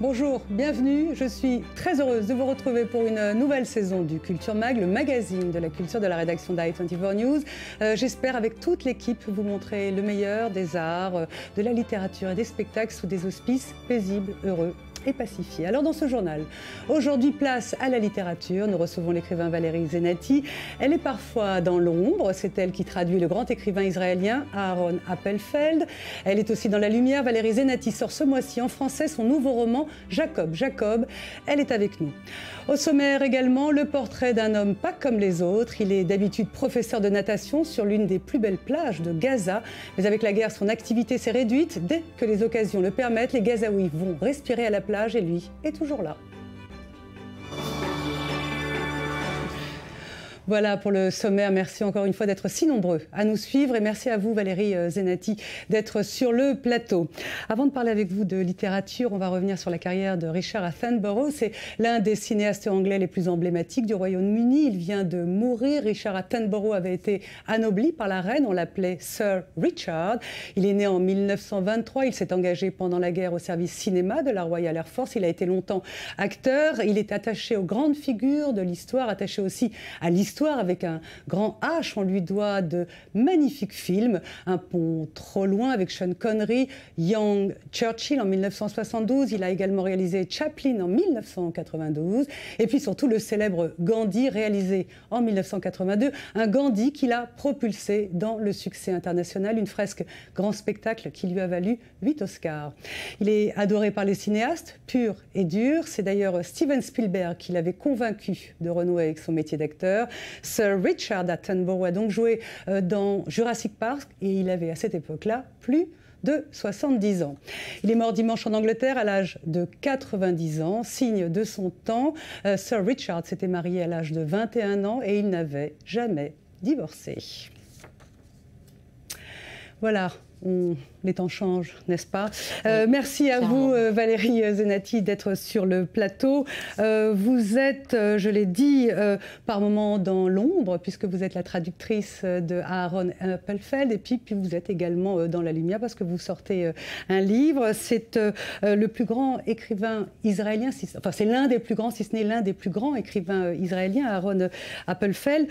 Bonjour, bienvenue. Je suis très heureuse de vous retrouver pour une nouvelle saison du Culture Mag, le magazine de la culture de la rédaction d'i24 News. J'espère avec toute l'équipe vous montrer le meilleur des arts, de la littérature et des spectacles sous des auspices paisibles, heureux et pacifié. Alors dans ce journal, aujourd'hui place à la littérature, nous recevons l'écrivain Valérie Zenati. Elle est parfois dans l'ombre, c'est elle qui traduit le grand écrivain israélien Aaron Appelfeld. Elle est aussi dans la lumière. Valérie Zenati sort ce mois-ci en français son nouveau roman Jacob. Jacob, elle est avec nous. Au sommaire également, le portrait d'un homme pas comme les autres. Il est d'habitude professeur de natation sur l'une des plus belles plages de Gaza. Mais avec la guerre, son activité s'est réduite. Dès que les occasions le permettent, les Gazaouis vont respirer à la plage et lui est toujours là. Voilà pour le sommaire. Merci encore une fois d'être si nombreux à nous suivre et merci à vous Valérie Zenati d'être sur le plateau. Avant de parler avec vous de littérature, on va revenir sur la carrière de Richard Attenborough. C'est l'un des cinéastes anglais les plus emblématiques du Royaume-Uni. Il vient de mourir. Richard Attenborough avait été anobli par la reine. On l'appelait Sir Richard. Il est né en 1923. Il s'est engagé pendant la guerre au service cinéma de la Royal Air Force. Il a été longtemps acteur. Il est attaché aux grandes figures de l'histoire, attaché aussi à l'histoire avec un grand H. On lui doit de magnifiques films. Un pont trop loin avec Sean Connery, Young Churchill en 1972. Il a également réalisé Chaplin en 1992. Et puis surtout le célèbre Gandhi réalisé en 1982. Un Gandhi qui l'a propulsé dans le succès international. Une fresque grand spectacle qui lui a valu 8 Oscars. Il est adoré par les cinéastes, pur et dur. C'est d'ailleurs Steven Spielberg qui l'avait convaincu de renouer avec son métier d'acteur. Sir Richard Attenborough a donc joué dans Jurassic Park et il avait à cette époque-là plus de 70 ans. Il est mort dimanche en Angleterre à l'âge de 90 ans, signe de son temps. Sir Richard s'était marié à l'âge de 21 ans et il n'avait jamais divorcé. Voilà. Les temps changent, n'est-ce pas? Merci à vous, Valérie Zenati, d'être sur le plateau. Vous êtes, je l'ai dit, par moments dans l'ombre, puisque vous êtes la traductrice de Aaron Appelfeld, et puis vous êtes également dans la lumière, parce que vous sortez un livre. C'est le plus grand écrivain israélien, enfin c'est l'un des plus grands, si ce n'est l'un des plus grands écrivains israéliens, Aaron Appelfeld.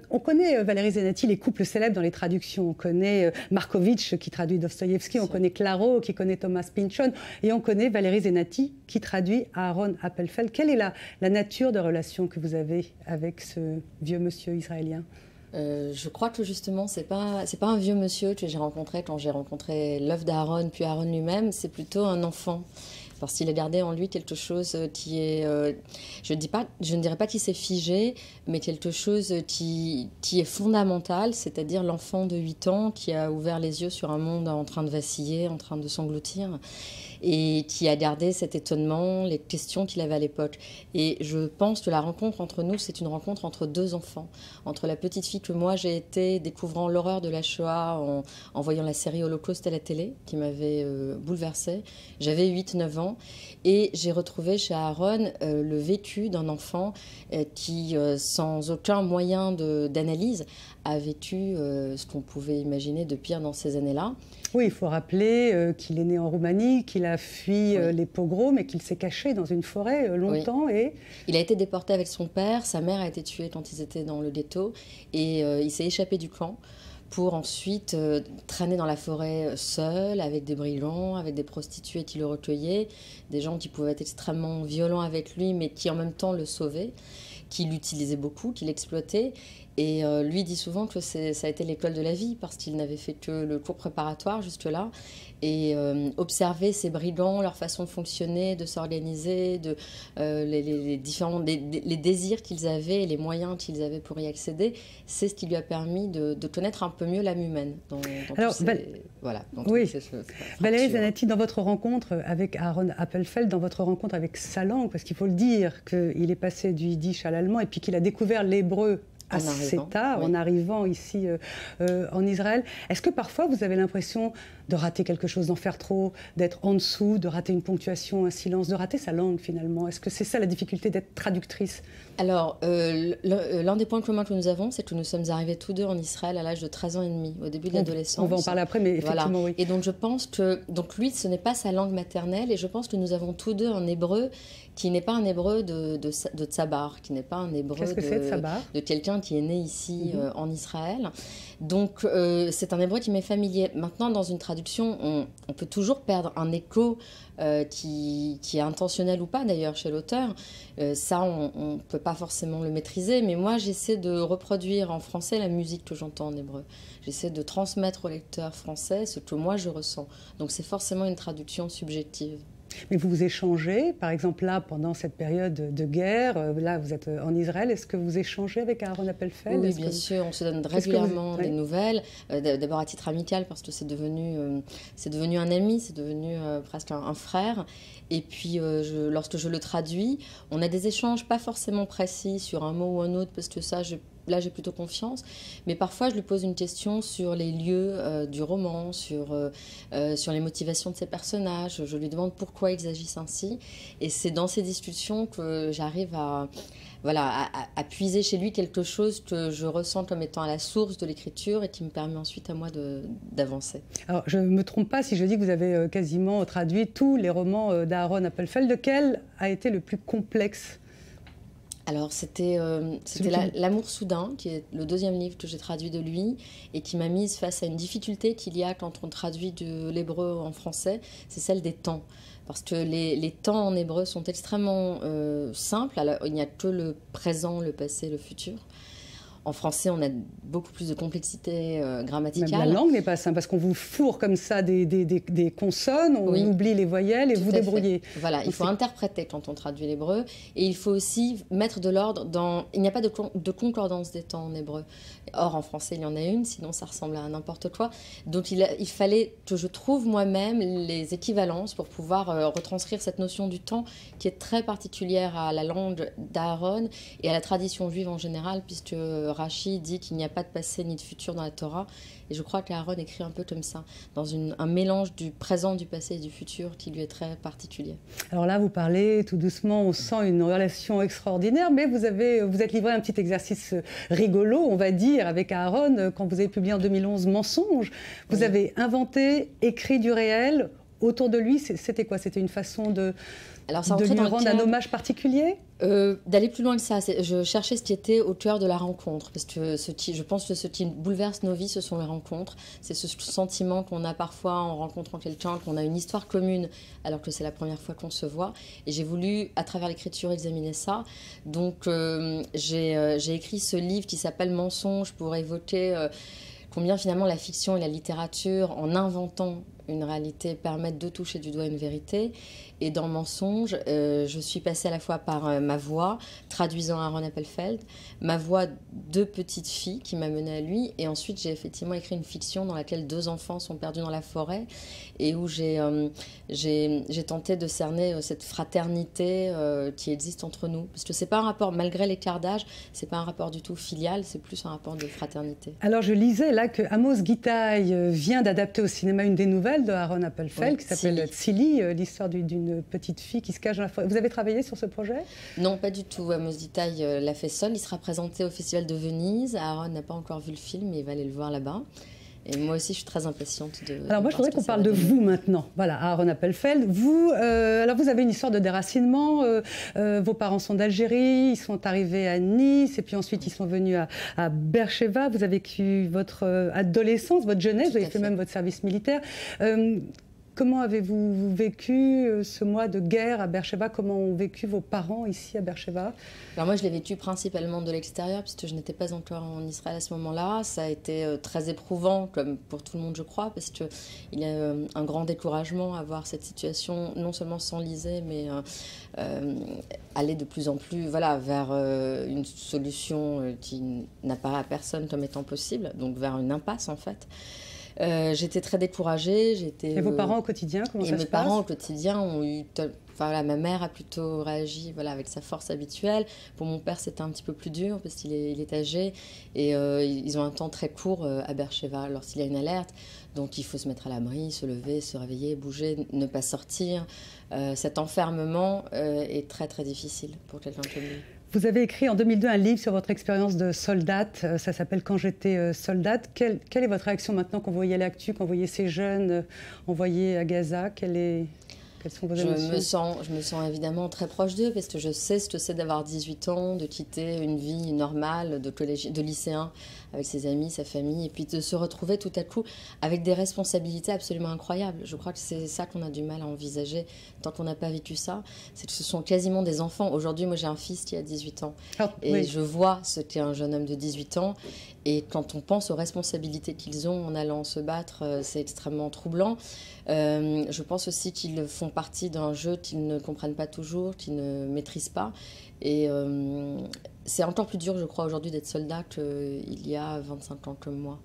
On connaît, Valérie Zenati, les couples célèbres dans les traductions. On connaît Markovitch, qui traduit Dostoïevski, on connaît Claro, qui connaît Thomas Pynchon, et on connaît Valérie Zenati, qui traduit Aaron Appelfeld. Quelle est la nature de relation que vous avez avec ce vieux monsieur israélien? Je crois que justement, c'est pas un vieux monsieur que j'ai rencontré quand j'ai rencontré l'œuvre d'Aaron, puis Aaron lui-même, c'est plutôt un enfant. Parce qu'il a gardé en lui quelque chose qui est, je ne dirais pas qu'il s'est figé, mais quelque chose qui est fondamental, c'est-à-dire l'enfant de 8 ans qui a ouvert les yeux sur un monde en train de vaciller, en train de s'engloutir, et qui a gardé cet étonnement, les questions qu'il avait à l'époque. Et je pense que la rencontre entre nous, c'est une rencontre entre deux enfants. Entre la petite fille que moi j'ai été, découvrant l'horreur de la Shoah en voyant la série Holocauste à la télé, qui m'avait bouleversée. J'avais 8-9 ans. Et j'ai retrouvé chez Aaron le vécu d'un enfant qui, sans aucun moyen d'analyse, a vécu ce qu'on pouvait imaginer de pire dans ces années-là. Oui, il faut rappeler qu'il est né en Roumanie, qu'il a fui les pogroms et qu'il s'est caché dans une forêt longtemps. Oui. Et... Il a été déporté avec son père, sa mère a été tuée quand ils étaient dans le ghetto et il s'est échappé du camp pour ensuite traîner dans la forêt seul, avec des brigands, avec des prostituées qui le recueillaient, des gens qui pouvaient être extrêmement violents avec lui, mais qui en même temps le sauvaient, qui l'utilisaient beaucoup, qui l'exploitaient. Et lui dit souvent que ça a été l'école de la vie, parce qu'il n'avait fait que le cours préparatoire jusque-là. Et observer ces brigands, leur façon de fonctionner, de s'organiser, les désirs qu'ils avaient et les moyens qu'ils avaient pour y accéder, c'est ce qui lui a permis de connaître un peu mieux l'âme humaine. Valérie Zenati, dans votre rencontre avec Aaron Appelfeld, dans votre rencontre avec sa langue, parce qu'il faut le dire qu'il est passé du yiddish à l'allemand et puis qu'il a découvert l'hébreu assez tard, en arrivant ici en Israël. Est-ce que parfois vous avez l'impression de rater quelque chose, d'en faire trop, d'être en dessous, de rater une ponctuation, un silence, de rater sa langue finalement? Est-ce que c'est ça la difficulté d'être traductrice? Alors, l'un des points communs que nous avons, c'est que nous sommes arrivés tous deux en Israël à l'âge de 13 ans et demi, au début de l'adolescence. On va en parler après, mais effectivement, voilà. Oui. Et donc, je pense que lui, ce n'est pas sa langue maternelle, et je pense que nous avons tous deux un hébreu qui n'est pas un hébreu de Tsabar, qui n'est pas un hébreu de quelqu'un qui est né ici en Israël. Donc, c'est un hébreu qui m'est familier. Maintenant, dans une traduction, on peut toujours perdre un écho qui est intentionnel ou pas d'ailleurs chez l'auteur. Ça, on ne peut pas forcément le maîtriser, mais moi j'essaie de reproduire en français la musique que j'entends en hébreu. J'essaie de transmettre au lecteur français ce que moi je ressens. Donc c'est forcément une traduction subjective. Mais vous échangez, par exemple là, pendant cette période de guerre, là vous êtes en Israël, est-ce que vous échangez avec Aaron Appelfeld? Oui, bien sûr, on se donne régulièrement des nouvelles, d'abord à titre amical parce que c'est devenu un ami, c'est devenu presque un frère. Et puis lorsque je le traduis, on a des échanges pas forcément précis sur un mot ou un autre parce que ça, là, j'ai plutôt confiance. Mais parfois, je lui pose une question sur les lieux du roman, sur les motivations de ses personnages. Je lui demande pourquoi ils agissent ainsi. Et c'est dans ces discussions que j'arrive à puiser chez lui quelque chose que je ressens comme étant à la source de l'écriture et qui me permet ensuite à moi d'avancer. Alors, je ne me trompe pas si je dis que vous avez quasiment traduit tous les romans d'Aaron Appelfeld. Lequel a été le plus complexe? Alors, c'était L'amour soudain, qui est le deuxième livre que j'ai traduit de lui et qui m'a mise face à une difficulté qu'il y a quand on traduit de l'hébreu en français, c'est celle des temps. Parce que les temps en hébreu sont extrêmement simples. Alors, il n'y a que le présent, le passé, le futur. En français, on a beaucoup plus de complexité grammaticale. Même la langue n'est pas simple, parce qu'on vous fourre comme ça des consonnes, on oublie les voyelles et vous débrouillez. Voilà, il faut interpréter quand on traduit l'hébreu. Et il faut aussi mettre de l'ordre dans... Il n'y a pas de concordance des temps en hébreu. Or, en français, il y en a une, sinon ça ressemble à n'importe quoi. Donc, il fallait que je trouve moi-même les équivalences pour pouvoir retranscrire cette notion du temps qui est très particulière à la langue d'Aaron et à la tradition juive en général, puisque Rashi dit qu'il n'y a pas de passé ni de futur dans la Torah. Et je crois qu'Aaron écrit un peu comme ça, dans un mélange du présent, du passé et du futur qui lui est très particulier. Alors là, vous parlez tout doucement, on sent une relation extraordinaire, mais vous êtes livré à un petit exercice rigolo, on va dire, avec Aaron, quand vous avez publié en 2011 Mensonges. Vous avez inventé, écrit du réel autour de lui. C'était quoi? C'était une façon de lui rendre un hommage particulier? D'aller plus loin que ça. Je cherchais ce qui était au cœur de la rencontre, parce que je pense que ce qui bouleverse nos vies, ce sont les rencontres. C'est ce sentiment qu'on a parfois en rencontrant quelqu'un, qu'on a une histoire commune, alors que c'est la première fois qu'on se voit. Et j'ai voulu, à travers l'écriture, examiner ça. Donc, j'ai écrit ce livre qui s'appelle Mensonges pour évoquer combien finalement la fiction et la littérature, en inventant une réalité, permettent de toucher du doigt une vérité. Et dans Mensonges, je suis passée à la fois par ma voix, traduisant Aaron Appelfeld, ma voix de petite fille qui m'a menée à lui, et ensuite j'ai effectivement écrit une fiction dans laquelle deux enfants sont perdus dans la forêt, et où j'ai tenté de cerner cette fraternité qui existe entre nous. Parce que c'est pas un rapport, malgré l'écart d'âge, c'est pas un rapport du tout filial, c'est plus un rapport de fraternité. Alors je lisais là que Amos Gitaï vient d'adapter au cinéma une des nouvelles de Aaron Appelfeld, qui s'appelle Tzili, l'histoire d'une petite fille qui se cache dans la forêt. Vous avez travaillé sur ce projet? Non, pas du tout. Amos Gitaï l'a fait seul. Il sera présenté au Festival de Venise. Aaron n'a pas encore vu le film, mais il va aller le voir là-bas. Et moi aussi, je suis très impatiente de... Alors moi, je voudrais qu'on parle de vous maintenant. Voilà, Aaron Appelfeld. Vous avez une histoire de déracinement. Vos parents sont d'Algérie, ils sont arrivés à Nice, et puis ensuite, ils sont venus à Beersheba. Vous avez vécu votre adolescence, votre jeunesse, vous avez fait même votre service militaire. Comment avez-vous vécu ce mois de guerre à Beersheba? Comment ont vécu vos parents ici à Beersheba? Alors moi, je l'ai vécu principalement de l'extérieur, puisque je n'étais pas encore en Israël à ce moment-là. Ça a été très éprouvant, comme pour tout le monde, je crois, parce qu'il y a un grand découragement à voir cette situation, non seulement s'enliser, mais aller de plus en plus vers une solution qui n'apparaît à personne comme étant possible, donc vers une impasse, en fait. J'étais très découragée. Et vos parents au quotidien, comment ça se passe? Mes parents au quotidien ont eu... Enfin, ma mère a plutôt réagi avec sa force habituelle. Pour mon père, c'était un petit peu plus dur parce qu'il est âgé. Et ils ont un temps très court à Beersheva lorsqu'il y a une alerte. Donc il faut se mettre à l'abri, se lever, se réveiller, bouger, ne pas sortir. Cet enfermement est très très difficile pour quelqu'un comme lui. Vous avez écrit en 2002 un livre sur votre expérience de soldate, ça s'appelle « Quand j'étais soldate ». Quelle est votre réaction maintenant quand vous voyez l'actu, quand vous voyez ces jeunes envoyés à Gaza? Quelles sont vos émotions? Je me sens évidemment très proche d'eux parce que je sais ce que c'est d'avoir 18 ans, de quitter une vie normale de lycéen avec ses amis, sa famille, et puis de se retrouver tout à coup avec des responsabilités absolument incroyables. Je crois que c'est ça qu'on a du mal à envisager tant qu'on n'a pas vécu ça. C'est que ce sont quasiment des enfants. Aujourd'hui, moi j'ai un fils qui a 18 ans et je vois ce qu'est un jeune homme de 18 ans. Et quand on pense aux responsabilités qu'ils ont en allant se battre, c'est extrêmement troublant. Je pense aussi qu'ils font partie d'un jeu qu'ils ne comprennent pas toujours, qu'ils ne maîtrisent pas. Et c'est encore plus dur, je crois, aujourd'hui d'être soldat qu'il y a 25 ans comme moi.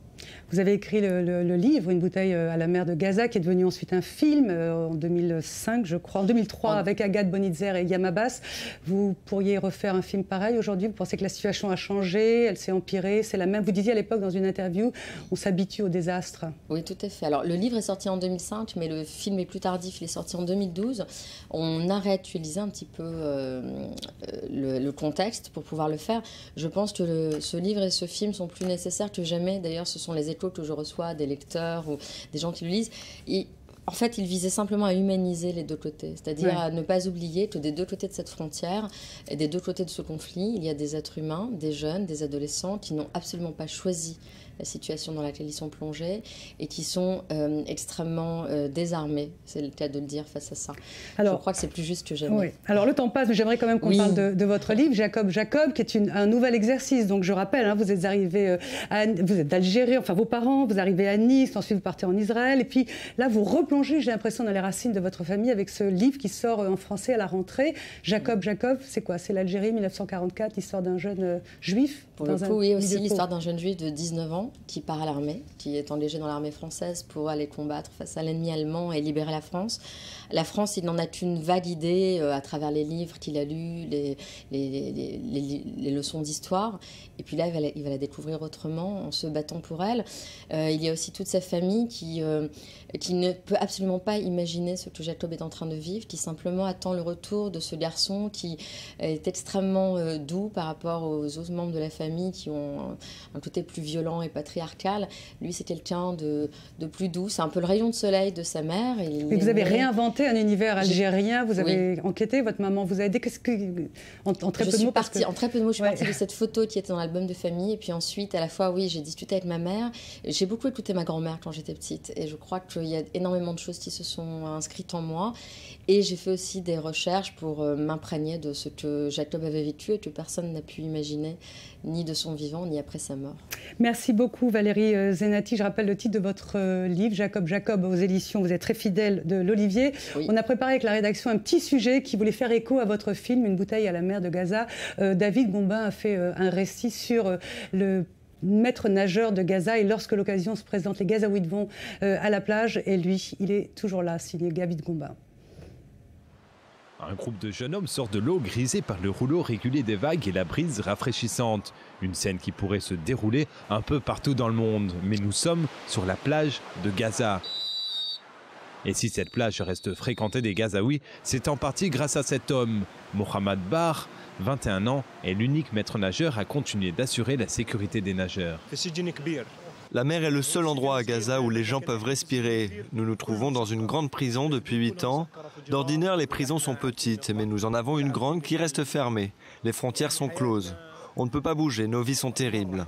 Vous avez écrit le livre « Une bouteille à la mer de Gaza » qui est devenu ensuite un film en 2005, je crois, en 2003 avec Agathe Bonitzer et Yam Abbas. Vous pourriez refaire un film pareil aujourd'hui? Vous pensez que la situation a changé, elle s'est empirée, c'est la même? Vous disiez à l'époque dans une interview, on s'habitue au désastre. Oui, tout à fait. Alors le livre est sorti en 2005, mais le film est plus tardif, il est sorti en 2012. On a réactualisé un petit peu le contexte pour pouvoir le faire. Je pense que ce livre et ce film sont plus nécessaires que jamais. D'ailleurs, ce sont les échos que je reçois des lecteurs ou des gens qui le lisent. En fait, il visait simplement à humaniser les deux côtés, c'est-à-dire à ne pas oublier que des deux côtés de cette frontière et des deux côtés de ce conflit, il y a des êtres humains, des jeunes, des adolescents qui n'ont absolument pas choisi la situation dans laquelle ils sont plongés et qui sont extrêmement désarmés, c'est le cas de le dire, face à ça. Alors, je crois que c'est plus juste que jamais. Oui. Alors le temps passe, mais j'aimerais quand même qu'on parle de votre livre, Jacob, qui est un nouvel exercice. Donc je rappelle, vous êtes arrivé, vous êtes d'Algérie, enfin vos parents, vous arrivez à Nice, ensuite vous partez en Israël, et puis là vous replongez, j'ai l'impression, dans les racines de votre famille avec ce livre qui sort en français à la rentrée. Jacob, c'est quoi? C'est l'Algérie 1944, l'histoire d'un jeune juif? Pour le coup, oui, aussi l'histoire d'un jeune juif de 19 ans qui part à l'armée, qui est engagé dans l'armée française pour aller combattre face à l'ennemi allemand et libérer la France. La France, il n'en a qu'une vague idée à travers les livres qu'il a lus, les leçons d'histoire. Et puis là, il va la découvrir autrement en se battant pour elle. Il y a aussi toute sa famille qui ne peut absolument pas imaginer ce que Jacob est en train de vivre, qui simplement attend le retour de ce garçon qui est extrêmement doux par rapport aux autres membres de la famille qui ont un côté plus violent et patriarcal. Lui, c'est quelqu'un de plus doux. C'est un peu le rayon de soleil de sa mère. Mais vous avez réinventé un univers algérien, vous avez enquêté, votre maman vous a aidé. En très peu de mots, en très peu de mots, je suis partie de cette photo qui était dans l'album de famille. Et puis ensuite, à la fois, j'ai discuté avec ma mère. J'ai beaucoup écouté ma grand-mère quand j'étais petite. Et je crois qu'il y a énormément de choses qui se sont inscrites en moi. Et j'ai fait aussi des recherches pour m'imprégner de ce que Jacob avait vécu et que personne n'a pu imaginer, ni de son vivant, ni après sa mort. Merci beaucoup Valérie Zenati. Je rappelle le titre de votre livre, Jacob aux éditions. Vous êtes très fidèle de l'Olivier. Oui. On a préparé avec la rédaction un petit sujet qui voulait faire écho à votre film, Une bouteille à la mer de Gaza. David Gombin a fait un récit sur le maître nageur de Gaza et lorsque l'occasion se présente, les Gazaouites vont à la plage et lui, il est toujours là, signé David Gombin. Un groupe de jeunes hommes sort de l'eau grisé par le rouleau régulier des vagues et la brise rafraîchissante. Une scène qui pourrait se dérouler un peu partout dans le monde. Mais nous sommes sur la plage de Gaza. Et si cette plage reste fréquentée des Gazaouis, c'est en partie grâce à cet homme. Mohamed Bar, 21 ans, est l'unique maître nageur à continuer d'assurer la sécurité des nageurs. La mer est le seul endroit à Gaza où les gens peuvent respirer. Nous nous trouvons dans une grande prison depuis 8 ans. D'ordinaire, les prisons sont petites, mais nous en avons une grande qui reste fermée. Les frontières sont closes. On ne peut pas bouger, nos vies sont terribles.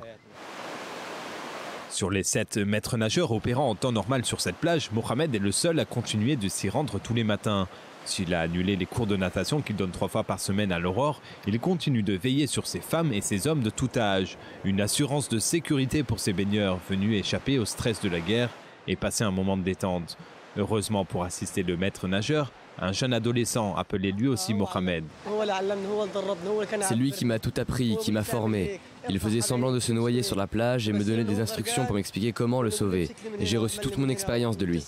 Sur les 7 maîtres nageurs opérant en temps normal sur cette plage, Mohamed est le seul à continuer de s'y rendre tous les matins. S'il a annulé les cours de natation qu'il donne 3 fois par semaine à l'Aurore, il continue de veiller sur ces femmes et ces hommes de tout âge. Une assurance de sécurité pour ces baigneurs venus échapper au stress de la guerre et passer un moment de détente. Heureusement pour assister le maître nageur, un jeune adolescent appelé lui aussi Mohamed. C'est lui qui m'a tout appris, qui m'a formé. Il faisait semblant de se noyer sur la plage et me donnait des instructions pour m'expliquer comment le sauver. Et j'ai reçu toute mon expérience de lui.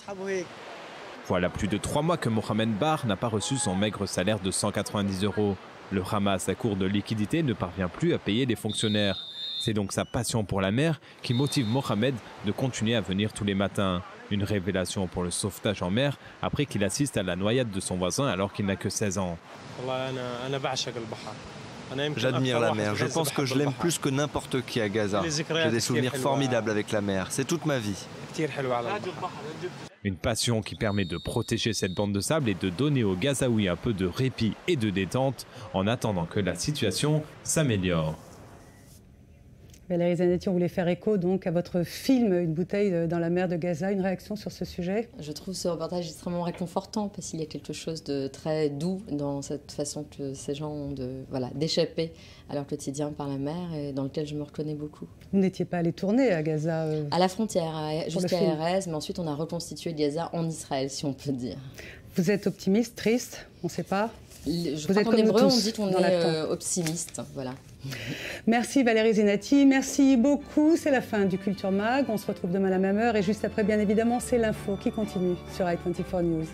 Voilà plus de 3 mois que Mohamed Bar n'a pas reçu son maigre salaire de 190 €. Le Hamas, à court de liquidité, ne parvient plus à payer les fonctionnaires. C'est donc sa passion pour la mer qui motive Mohamed de continuer à venir tous les matins. Une révélation pour le sauvetage en mer après qu'il assiste à la noyade de son voisin alors qu'il n'a que 16 ans. J'admire la mer, je pense que je l'aime plus que n'importe qui à Gaza. J'ai des souvenirs formidables avec la mer, c'est toute ma vie. Une passion qui permet de protéger cette bande de sable et de donner aux Gazaouis un peu de répit et de détente en attendant que la situation s'améliore. Valérie Zanetti, on voulait faire écho donc à votre film Une bouteille dans la mer de Gaza. Une réaction sur ce sujet? Je trouve ce reportage extrêmement réconfortant parce qu'il y a quelque chose de très doux dans cette façon que ces gens ont d'échapper à leur quotidien par la mer et dans lequel je me reconnais beaucoup. Vous n'étiez pas allé tourner à Gaza À la frontière, jusqu'à Erez, mais ensuite on a reconstitué Gaza en Israël, si on peut dire. Vous êtes optimiste, triste? On ne sait pas. Je crois qu'en hébreu, on dit qu'on est optimiste. Voilà. Merci Valérie Zanetti, merci beaucoup. C'est la fin du Culture Mag. On se retrouve demain à la même heure et juste après, bien évidemment, c'est l'info qui continue sur i24 News.